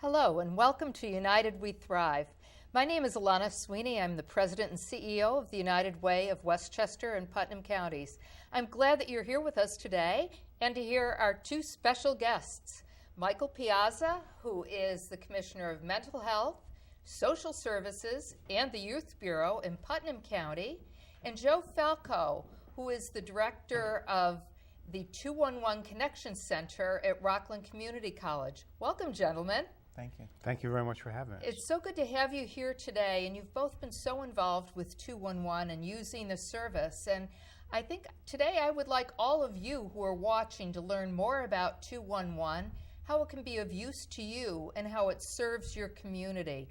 Hello and welcome to United We Thrive. My name is Alana Sweeny. I'm the President and CEO of the United Way of Westchester and Putnam counties. I'm glad that you're here with us today and to hear our two special guests, Michael Piazza, who is the Commissioner of Mental Health, Social Services, and the Youth Bureau in Putnam County, and Joe Falco, who is the Director of the 211 Connection Center at Rockland Community College. Welcome, gentlemen. Thank you. Thank you very much for having us. It's so good to have you here today, and you've both been so involved with 211 and using the service. And I think today I would like all of you who are watching to learn more about 211, how it can be of use to you, and how it serves your community.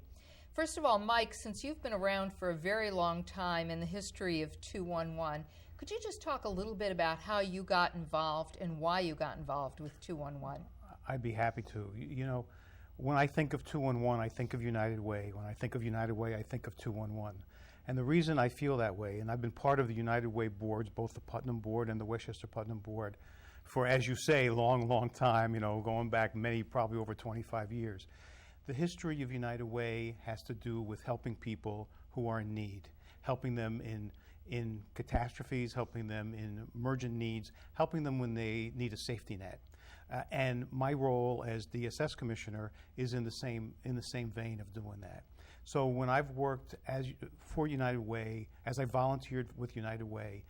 First of all, Mike, since you've been around for a very long time in the history of 211, could you just talk a little bit about how you got involved and why you got involved with 211? I'd be happy to. You know, when I think of 211, I think of United Way. When I think of United Way, I think of 211. And the reason I feel that way, and I've been part of the United Way boards, both the Putnam board and the Westchester Putnam board, for, as you say, long time, you know, going back many, probably over 25 years. The history of United Way has to do with helping people who are in need, helping them in catastrophes, helping them in emergent needs, helping them when they need a safety net. And my role as DSS Commissioner is in the same vein of doing that. So when I've worked for United Way, as I volunteered with United Way,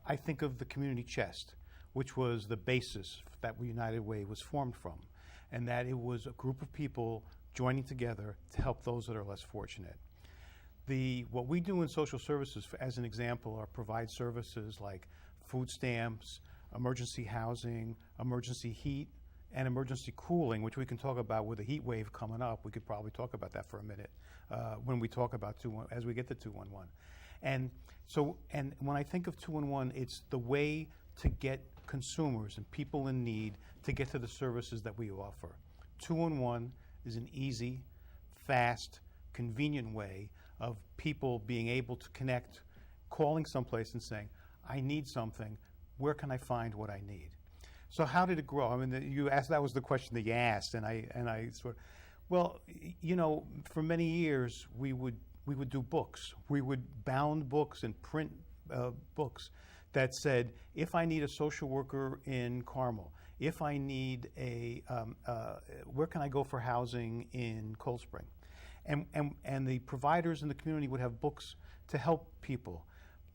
I think of the community chest, which was the basis that United Way was formed from, and that it was a group of people joining together to help those that are less fortunate. What we do in social services, as an example, are provide services like food stamps, emergency housing, emergency heat, and emergency cooling, which we can talk about with the heat wave coming up. We could probably talk about that for a minute when we talk about as we get to 211. And when I think of 211, it's the way to get consumers and people in need to get to the services that we offer. 211 is an easy, fast, convenient way of people being able to connect, calling someplace and saying, I need something, where can I find what I need? So how did it grow? I mean, you asked, that was the question that you asked, and I sort of, well, you know, for many years we would do books. We would bound books and print books that said, if I need a social worker in Carmel, if I need where can I go for housing in Cold Spring? And the providers in the community would have books to help people.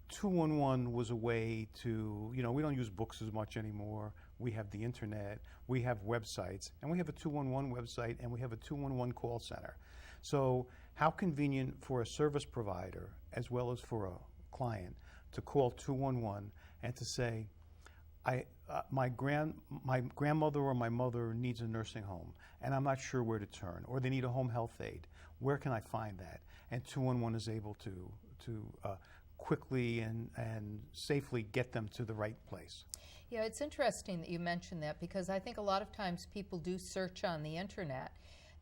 211 was a way to, you know, we don't use books as much anymore. We have the internet, we have websites, and we have a 211 website, and we have a 211 call center. So how convenient for a service provider, as well as for a client, to call 211 and to say, my grandmother or my mother needs a nursing home, and I'm not sure where to turn, or they need a home health aide. Where can I find that? And 211 is able to quickly and safely get them to the right place. Yeah, it's interesting that you mentioned that, because I think a lot of times people do search on the internet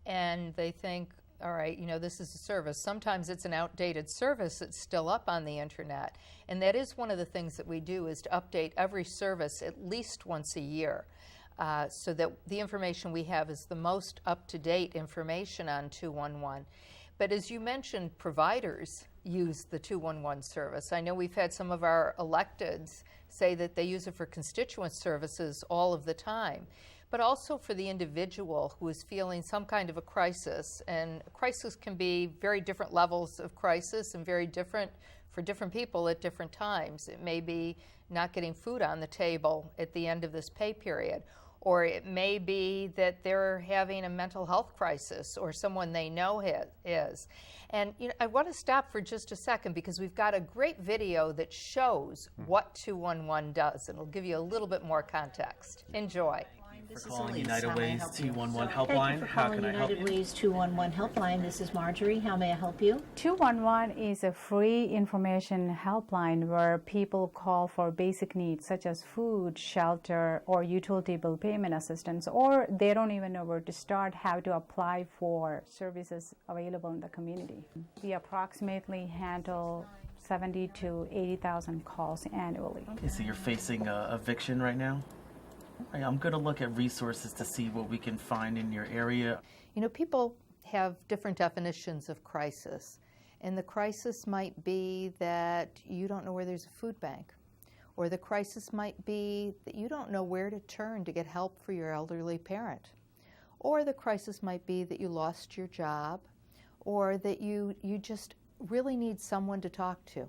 and they think, all right, you know, this is a service. Sometimes it's an outdated service that's still up on the internet. And that is one of the things that we do, is to update every service at least once a year, so that the information we have is the most up-to-date information on 211. But as you mentioned, providers use the 211 service. I know we've had some of our electeds say that they use it for constituent services all of the time, but also for the individual who is feeling some kind of a crisis. And a crisis can be very different levels of crisis and very different for different people at different times. It may be not getting food on the table at the end of this pay period, or it may be that they're having a mental health crisis, or someone they know is. And you know, I want to stop for just a second, because we've got a great video that shows what 211 does, and it'll give you a little bit more context. Enjoy. For calling United Way's 211 helpline. How can I help you? United Way's 211 helpline. This is Marjorie. How may I help you? 211 is a free information helpline where people call for basic needs such as food, shelter, or utility bill payment assistance, or they don't even know where to start, how to apply for services available in the community. We approximately handle 70 to 80,000 calls annually. Okay, so you're facing eviction right now? Right, I'm going to look at resources to see what we can find in your area. You know, people have different definitions of crisis, and the crisis might be that you don't know where there's a food bank, or the crisis might be that you don't know where to turn to get help for your elderly parent, or the crisis might be that you lost your job, or that you just really need someone to talk to.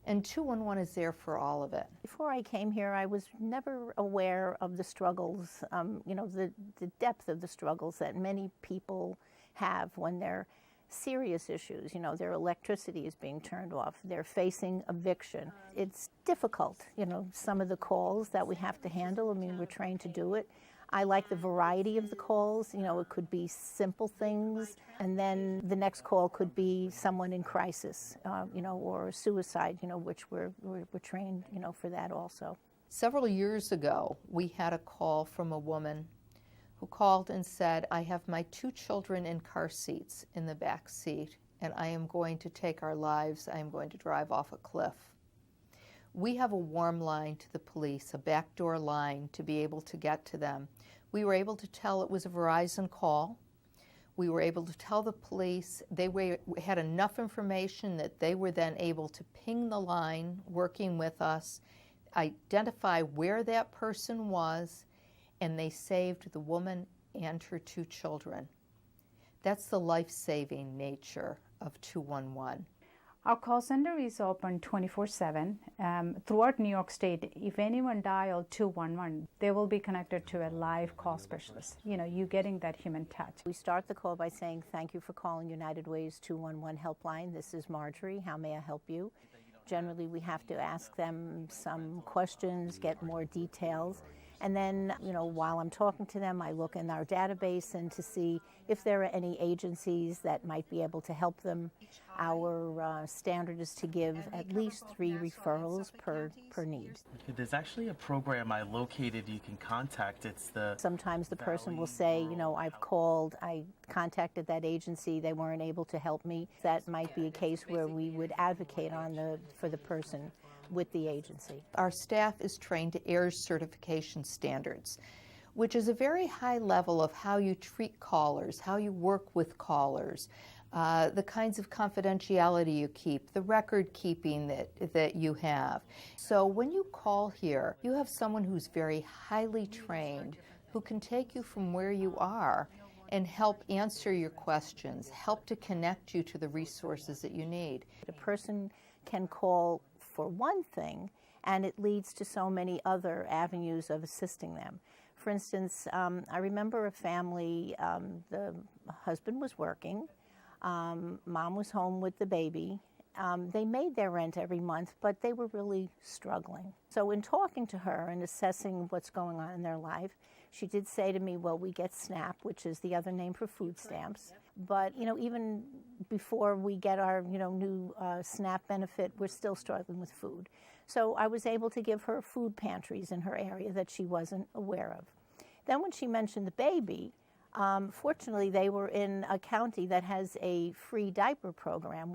And 211 is there for all of it. Before I came here, I was never aware of the struggles, the depth of the struggles that many people have when they're serious issues. You know, their electricity is being turned off. They're facing eviction. It's difficult, some of the calls that we have to handle. I mean, we're trained to do it. I like the variety of the calls. It could be simple things, and then the next call could be someone in crisis, or suicide, which we're trained, for that also. Several years ago, we had a call from a woman who called and said, I have my 2 children in car seats in the back seat, and I am going to take our lives. I am going to drive off a cliff. We have a warm line to the police, a backdoor line to be able to get to them. We were able to tell it was a Verizon call. We were able to tell the police. They had enough information that they were then able to ping the line, working with us, identify where that person was, and they saved the woman and her 2 children. That's the life-saving nature of 211. Our call center is open 24/7. Throughout New York State, if anyone dialed 211, they will be connected to a live call specialist. You getting that human touch. We start the call by saying, thank you for calling United Way's 211 helpline. This is Marjorie. How may I help you? Generally, we have to ask them some questions, get more details. And then, while I'm talking to them, I look in our database and to see if there are any agencies that might be able to help them. Our standard is to give at least 3 referrals per need. There's actually a program I located you can contact. Sometimes the person will say, I've called, I contacted that agency, they weren't able to help me. That might be a case where we would advocate for the person with the agency. Our staff is trained to AIRS certification standards, which is a very high level of how you treat callers, how you work with callers, the kinds of confidentiality you keep, the record keeping that you have. So when you call here, you have someone who's very highly trained, who can take you from where you are and help answer your questions, help to connect you to the resources that you need. A person can call for one thing, and it leads to so many other avenues of assisting them. For instance, I remember a family, the husband was working, mom was home with the baby. They made their rent every month, but they were really struggling. So in talking to her and assessing what's going on in their life, she did say to me, well, we get SNAP, which is the other name for food stamps. But, even before we get our, new SNAP benefit, we're still struggling with food. So I was able to give her food pantries in her area that she wasn't aware of. Then when she mentioned the baby, fortunately they were in a county that has a free diaper program,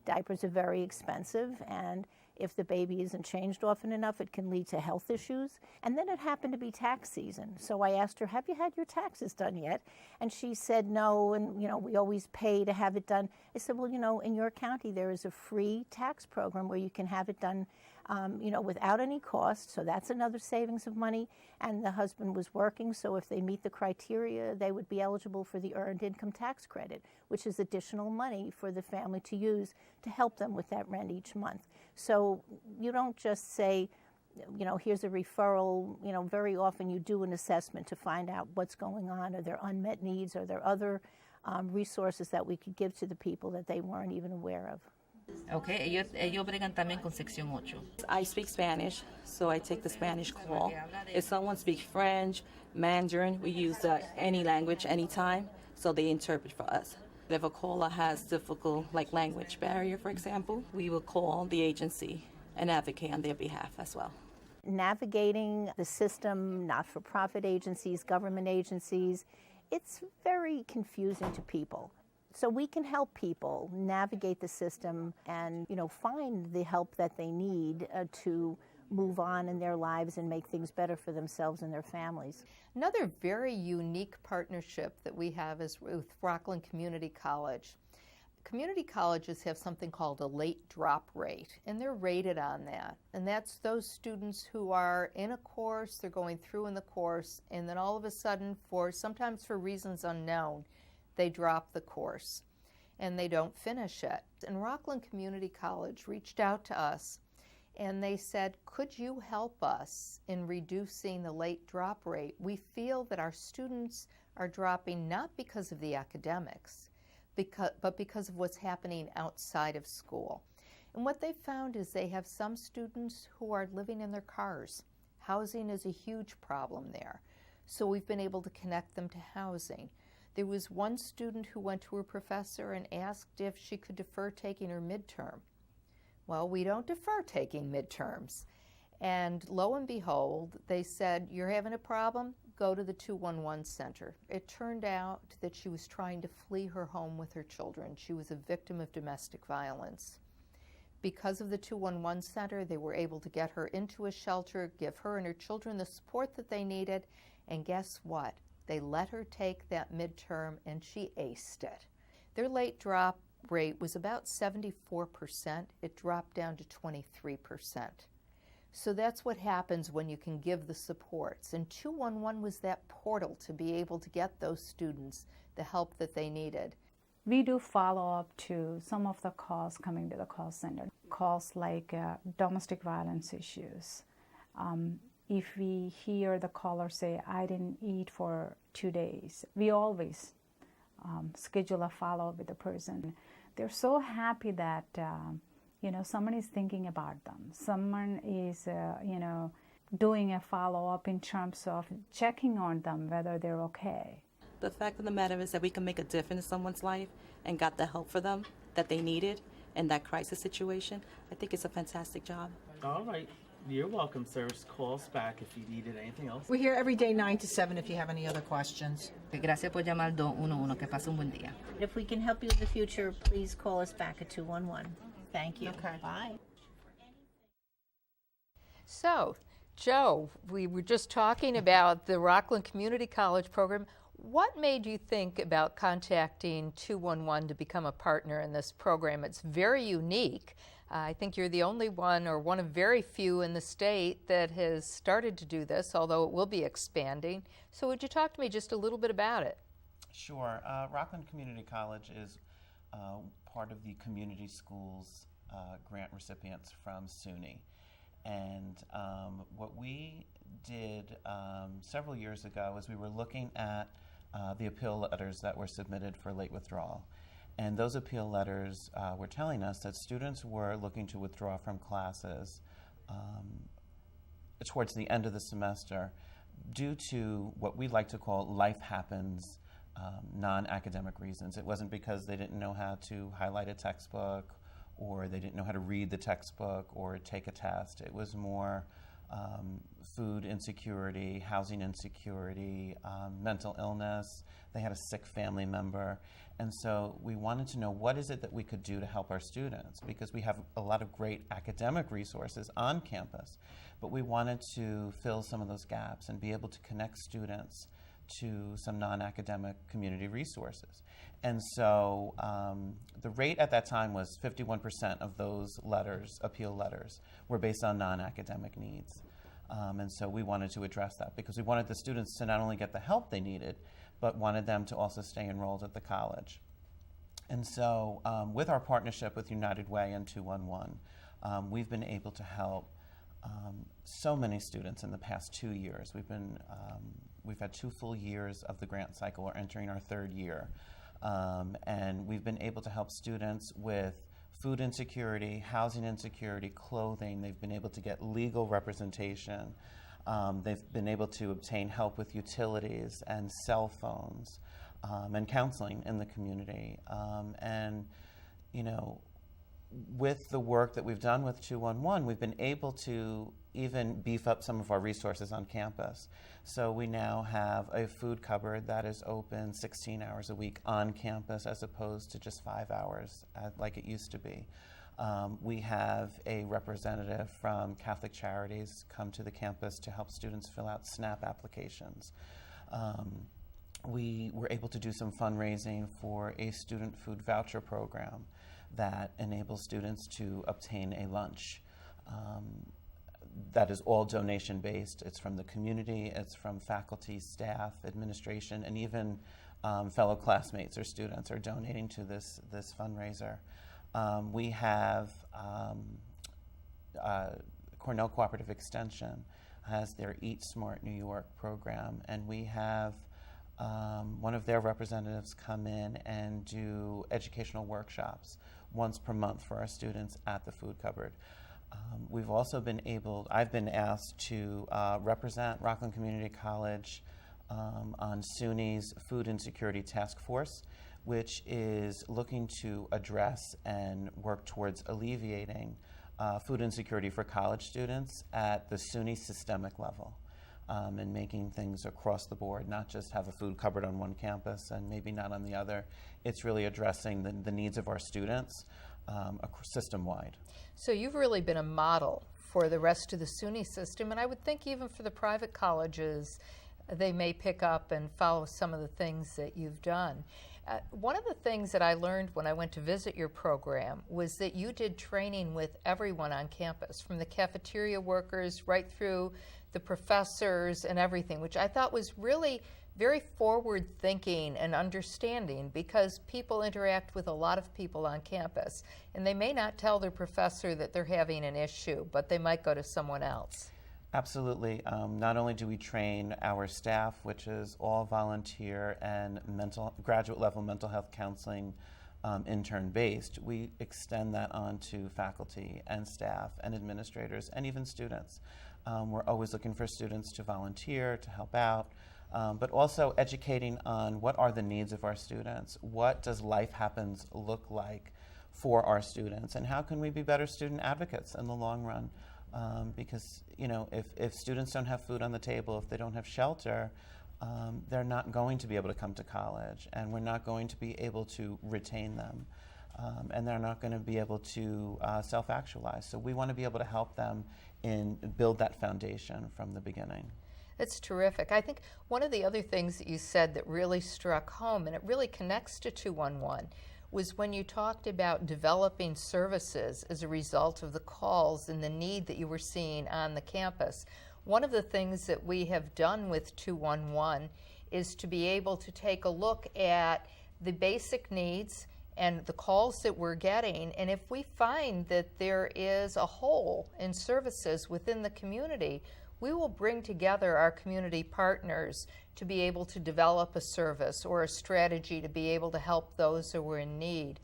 diapers are very expensive, and if the baby isn't changed often enough, it can lead to health issues. And then it happened to be tax season. So I asked her, have you had your taxes done yet? And she said no, and we always pay to have it done. I said, well, in your county there is a free tax program where you can have it done without any cost. So that's another savings of money. And the husband was working, so if they meet the criteria, they would be eligible for the Earned Income Tax Credit, which is additional money for the family to use to help them with that rent each month. So you don't just say, here's a referral. Very often you do an assessment to find out what's going on. Are there unmet needs? Are there other resources that we could give to the people that they weren't even aware of? Okay, ellos bregan también con sección 8. I speak Spanish, so I take the Spanish call. If someone speaks French, Mandarin, we use any language, anytime, so they interpret for us. If a caller has difficult, language barrier, for example, we will call the agency and advocate on their behalf as well. Navigating the system, not-for-profit agencies, government agencies, it's very confusing to people. So we can help people navigate the system and, find the help that they need to move on in their lives and make things better for themselves and their families. Another very unique partnership that we have is with Rockland Community College. Community colleges have something called a late drop rate, and they're rated on that. And that's those students who are in a course, they're going through in the course, and then all of a sudden, sometimes for reasons unknown, they drop the course and they don't finish it. And Rockland Community College reached out to us and they said, could you help us in reducing the late drop rate? We feel that our students are dropping not because of the academics, but because of what's happening outside of school. And what they found is they have some students who are living in their cars. Housing is a huge problem there. So we've been able to connect them to housing. There was one student who went to her professor and asked if she could defer taking her midterm. Well, we don't defer taking midterms. And lo and behold, they said, you're having a problem? Go to the 211 center. It turned out that she was trying to flee her home with her children. She was a victim of domestic violence. Because of the 211 center, they were able to get her into a shelter, give her and her children the support that they needed, and guess what? They let her take that midterm and she aced it. Their late drop rate was about 74%. It dropped down to 23%. So that's what happens when you can give the supports. And 211 was that portal to be able to get those students the help that they needed. We do follow up to some of the calls coming to the call center, calls like domestic violence issues. If we hear the caller say, I didn't eat for 2 days, we always schedule a follow-up with the person. They're so happy that someone is thinking about them. Someone is, doing a follow-up in terms of checking on them, whether they're okay. The fact of the matter is that we can make a difference in someone's life and got the help for them that they needed in that crisis situation. I think it's a fantastic job. All right. You're welcome, sir. Call us back if you needed anything else. We're here every day 9 to 7 if you have any other questions. Gracias por llamar 211. Que pase un buen día. If we can help you in the future, please call us back at 211. Thank you. Okay. Bye. So, Joe, we were just talking about the Rockland Community College program. What made you think about contacting 211 to become a partner in this program? It's very unique. I think you're the only one or one of very few in the state that has started to do this, although it will be expanding. So would you talk to me just a little bit about it? Sure. Rockland Community College is part of the community schools grant recipients from SUNY. And what we did several years ago is we were looking at the appeal letters that were submitted for late withdrawal. And those appeal letters were telling us that students were looking to withdraw from classes towards the end of the semester due to what we like to call life happens, non-academic reasons. It wasn't because they didn't know how to highlight a textbook or they didn't know how to read the textbook or take a test. It was more food insecurity, housing insecurity, mental illness. They had a sick family member. And so we wanted to know what is it that we could do to help our students, because we have a lot of great academic resources on campus, but we wanted to fill some of those gaps and be able to connect students to some non-academic community resources. And so the rate at that time was 51% of those letters, appeal letters, were based on non-academic needs. And so we wanted to address that because we wanted the students to not only get the help they needed, but wanted them to also stay enrolled at the college. And so with our partnership with United Way and 211, we've been able to help so many students in the past 2 years. We've had 2 full years of the grant cycle. We're entering our 3rd year. And we've been able to help students with food insecurity, housing insecurity, clothing. They've been able to get legal representation. They've been able to obtain help with utilities and cell phones and counseling in the community. And, you know, with the work that we've done with 211, we've been able to even beef up some of our resources on campus. So we now have a food cupboard that is open 16 hours a week on campus as opposed to just 5 hours like it used to be. We have a representative from Catholic Charities come to the campus to help students fill out SNAP applications. We were able to do some fundraising for a student food voucher program that enables students to obtain a lunch. That is all donation-based. It's from the community, it's from faculty, staff, administration, and even fellow classmates or students are donating to this fundraiser. We have Cornell Cooperative Extension has their Eat Smart New York program, and we have one of their representatives come in and do educational workshops once per month for our students at the food cupboard. We've also I've been asked to represent Rockland Community College on SUNY's Food Insecurity Task Force, which is looking to address and work towards alleviating food insecurity for college students at the SUNY systemic level, and making things across the board, not just have a food cupboard on one campus and maybe not on the other. It's really addressing the needs of our students system-wide. So you've really been a model for the rest of the SUNY system, and I would think even for the private colleges, they may pick up and follow some of the things that you've done. One of the things that I learned when I went to visit your program was that you did training with everyone on campus, from the cafeteria workers right through the professors and everything, which I thought was really very forward thinking and understanding, because people interact with a lot of people on campus, and they may not tell their professor that they're having an issue, but they might go to someone else. Absolutely. Not only do we train our staff, which is all volunteer and graduate level mental health counseling intern based, we extend that on to faculty and staff and administrators and even students. We're always looking for students to volunteer, to help out, but also educating on what are the needs of our students, what does life happens look like for our students, and how can we be better student advocates in the long run. Because if students don't have food on the table, if they don't have shelter, they're not going to be able to come to college, and we're not going to be able to retain them, and they're not going to be able to self-actualize. So we want to be able to help them build that foundation from the beginning. It's terrific. I think one of the other things that you said that really struck home, and it really connects to 211, was when you talked about developing services as a result of the calls and the need that you were seeing on the campus. One of the things that we have done with 211 is to be able to take a look at the basic needs and the calls that we're getting, and if we find that there is a hole in services within the community, we will bring together our community partners to be able to develop a service or a strategy to be able to help those who are in need.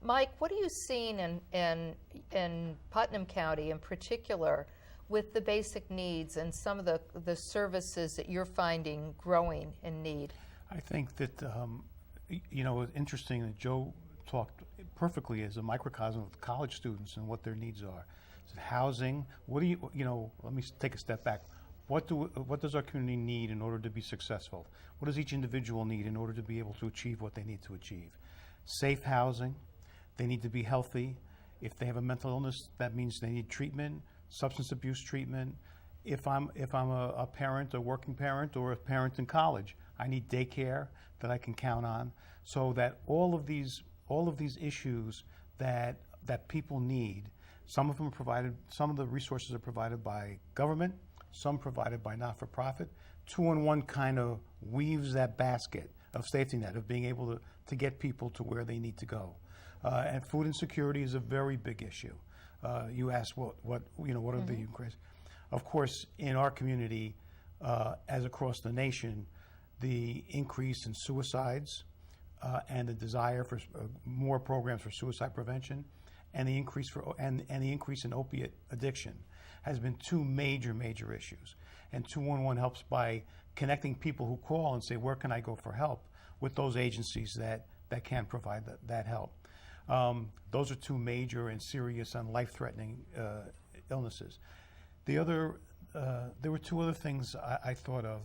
Mike, what are you seeing in Putnam County in particular with the basic needs and some of the services that you're finding growing in need? I think that, it's interesting that Joe talked perfectly as a microcosm of college students and what their needs are. So housing, let me take a step back. What does our community need in order to be successful? What does each individual need in order to be able to achieve what they need to achieve? Safe housing, they need to be healthy. If they have a mental illness, that means they need treatment, substance abuse treatment. If I'm a parent, a working parent, or a parent in college, I need daycare that I can count on, so that all of these issues that people need, some of them are provided, some of the resources are provided by government, some provided by not-for-profit. 211 kind of weaves that basket of safety net, of being able to get people to where they need to go. And food insecurity is a very big issue. You asked what are the increase? Of course, in our community, as across the nation, the increase in suicides and the desire for more programs for suicide prevention, and the increase in opiate addiction has been two major issues. And 211 helps by connecting people who call and say, where can I go for help, with those agencies that can provide that help. Those are two major and serious and life-threatening illnesses. There were two other things I thought of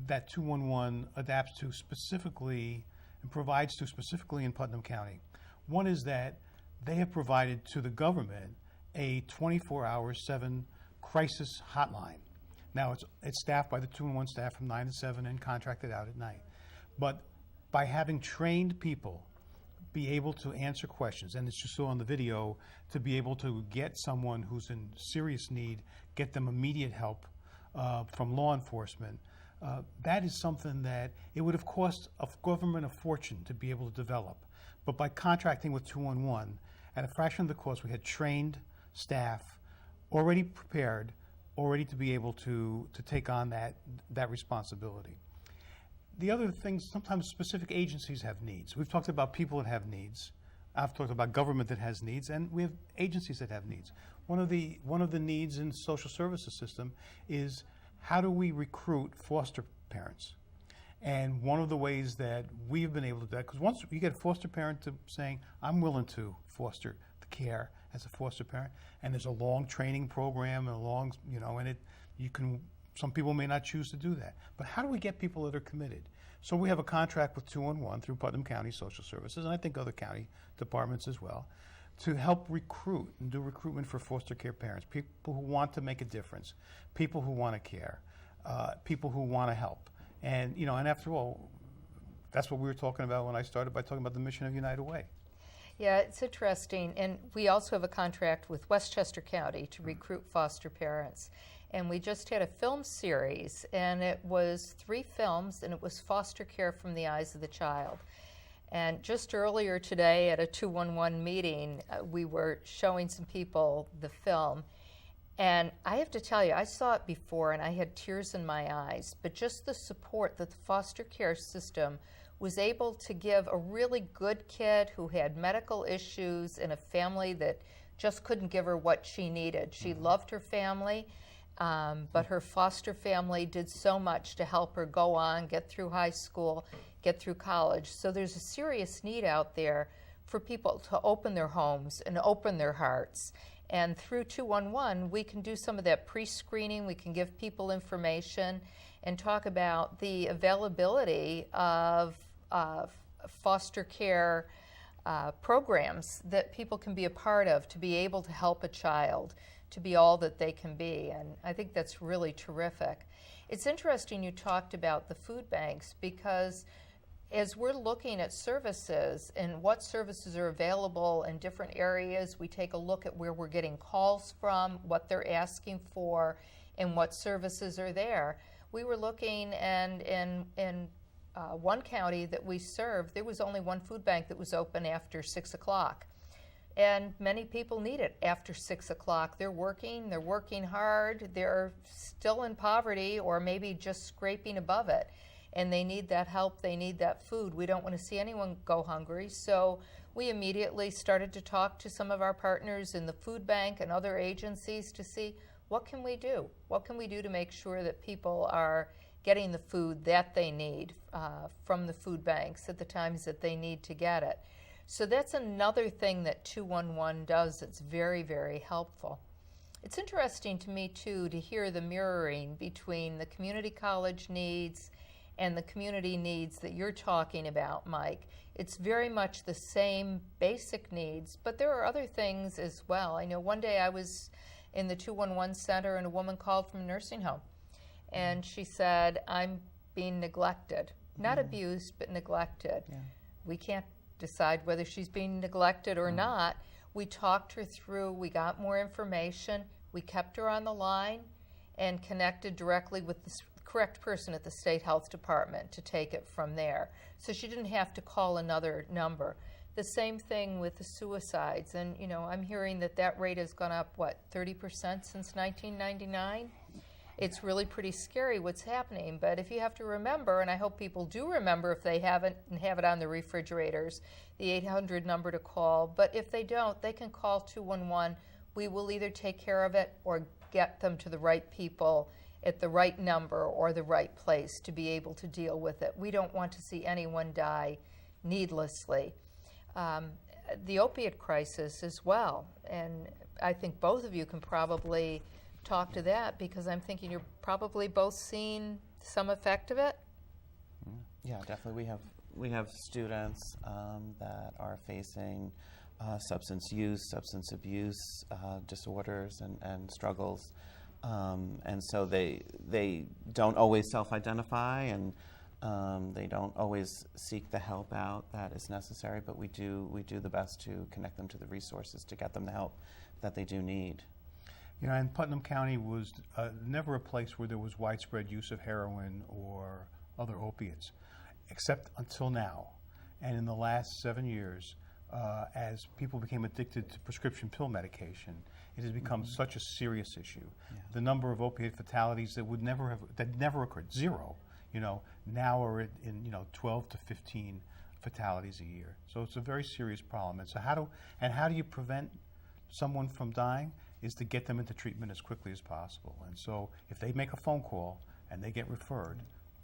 that 211 adapts to specifically and provides to specifically in Putnam County. One is that they have provided to the government a 24-hour, 7 crisis hotline. Now, it's staffed by the 2-in-1 staff from 9 to 7 and contracted out at night. But by having trained people be able to answer questions, and as you saw on the video, to be able to get someone who's in serious need, get them immediate help from law enforcement, that is something that it would have cost a government a fortune to be able to develop. But by contracting with 2-in-1, at a fraction of the cost, we had trained staff already prepared, already to be able to take on that responsibility. The other things, sometimes specific agencies have needs. We've talked about people that have needs. I've talked about government that has needs, and we have agencies that have needs. One of the needs in the social services system is how do we recruit foster parents? And one of the ways that we've been able to do that, because once you get a foster parent to saying, I'm willing to foster the care as a foster parent, and there's a long training program and a long, some people may not choose to do that. But how do we get people that are committed? So we have a contract with 2-in-1 through Putnam County Social Services, and I think other county departments as well, to help recruit and do recruitment for foster care parents, people who want to make a difference, people who want to care, people who want to help. And, and after all, that's what we were talking about when I started by talking about the mission of United Way. Yeah, it's interesting. And we also have a contract with Westchester County to recruit foster parents. And we just had a film series, and it was 3 films, and it was foster care from the eyes of the child. And just earlier today at a 2-in-1 meeting, we were showing some people the film. And I have to tell you, I saw it before, and I had tears in my eyes. But just the support that the foster care system was able to give a really good kid who had medical issues in a family that just couldn't give her what she needed. She loved her family. But her foster family did so much to help her go on, get through high school, get through college. So there's a serious need out there for people to open their homes and open their hearts. And through 2-in-1, we can do some of that pre-screening. We can give people information and talk about the availability of foster care programs that people can be a part of to be able to help a child to be all that they can be, and I think that's really terrific. It's interesting you talked about the food banks, because as we're looking at services and what services are available in different areas, we take a look at where we're getting calls from, what they're asking for, and what services are there. We were looking, and in one county that we serve, there was only one food bank that was open after 6 o'clock. And many people need it after 6 o'clock. They're working hard, they're still in poverty or maybe just scraping above it. And they need that help, they need that food. We don't want to see anyone go hungry. So we immediately started to talk to some of our partners in the food bank and other agencies to see what can we do? What can we do to make sure that people are getting the food that they need from the food banks at the times that they need to get it? So that's another thing that 2-in-1 does that's very, very helpful. It's interesting to me, too, to hear the mirroring between the community college needs and the community needs that you're talking about, Mike. It's very much the same basic needs, but there are other things as well. I know one day I was in the 2-in-1 center and a woman called from a nursing home, and she said, I'm being neglected. Not abused, but neglected. Yeah. We can't decide whether she's being neglected or not. We talked her through, we got more information, we kept her on the line and connected directly with the correct person at the state health department to take it from there. So she didn't have to call another number. The same thing with the suicides, and I'm hearing that rate has gone up, 30% since 1999? It's really pretty scary what's happening, but if you have to remember, and I hope people do remember if they haven't and have it on the refrigerators, the 800 number to call, but if they don't, they can call 2-in-1. We will either take care of it or get them to the right people at the right number or the right place to be able to deal with it. We don't want to see anyone die needlessly. The opiate crisis as well, and I think both of you can probably talk to that, because I'm thinking you're probably both seeing some effect of it. Yeah, definitely. We have students that are facing substance use, substance abuse disorders and struggles, and so they don't always self-identify, and they don't always seek the help out that is necessary. But we do the best to connect them to the resources to get them the help that they do need. You know, and Putnam County was never a place where there was widespread use of heroin or other opiates, except until now. And in the last 7 years, as people became addicted to prescription pill medication, it has become such a serious issue. Yeah. The number of opiate fatalities that never occurred, 0, now are in 12 to 15 fatalities a year. So it's a very serious problem. And so how do you prevent someone from dying? Is to get them into treatment as quickly as possible. And so if they make a phone call and they get referred,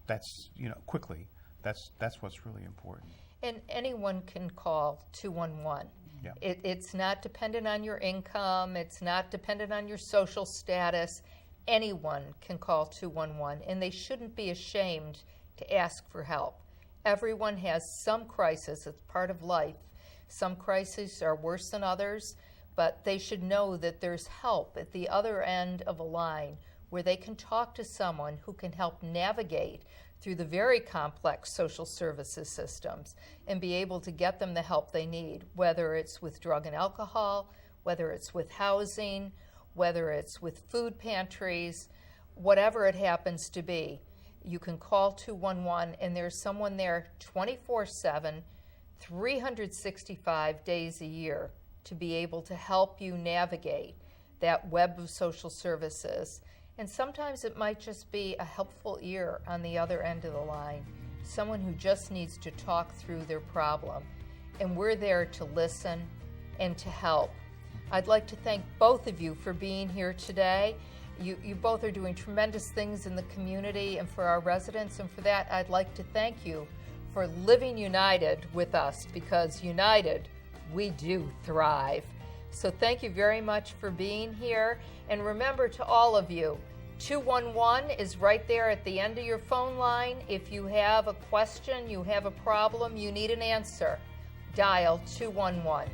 that's quickly. That's what's really important. And anyone can call 211. Yeah. It's not dependent on your income. It's not dependent on your social status. Anyone can call 211, and they shouldn't be ashamed to ask for help. Everyone has some crisis. It's part of life. Some crises are worse than others, but they should know that there's help at the other end of a line where they can talk to someone who can help navigate through the very complex social services systems and be able to get them the help they need, whether it's with drug and alcohol, whether it's with housing, whether it's with food pantries, whatever it happens to be. You can call 211 and there's someone there 24/7, 365 days a year to be able to help you navigate that web of social services. And sometimes it might just be a helpful ear on the other end of the line, someone who just needs to talk through their problem. And we're there to listen and to help. I'd like to thank both of you for being here today. You both are doing tremendous things in the community and for our residents, and for that I'd like to thank you for living united with us, because united we do thrive. So thank you very much for being here. And remember, to all of you, 211 is right there at the end of your phone line. If you have a question, you have a problem, you need an answer, dial 211.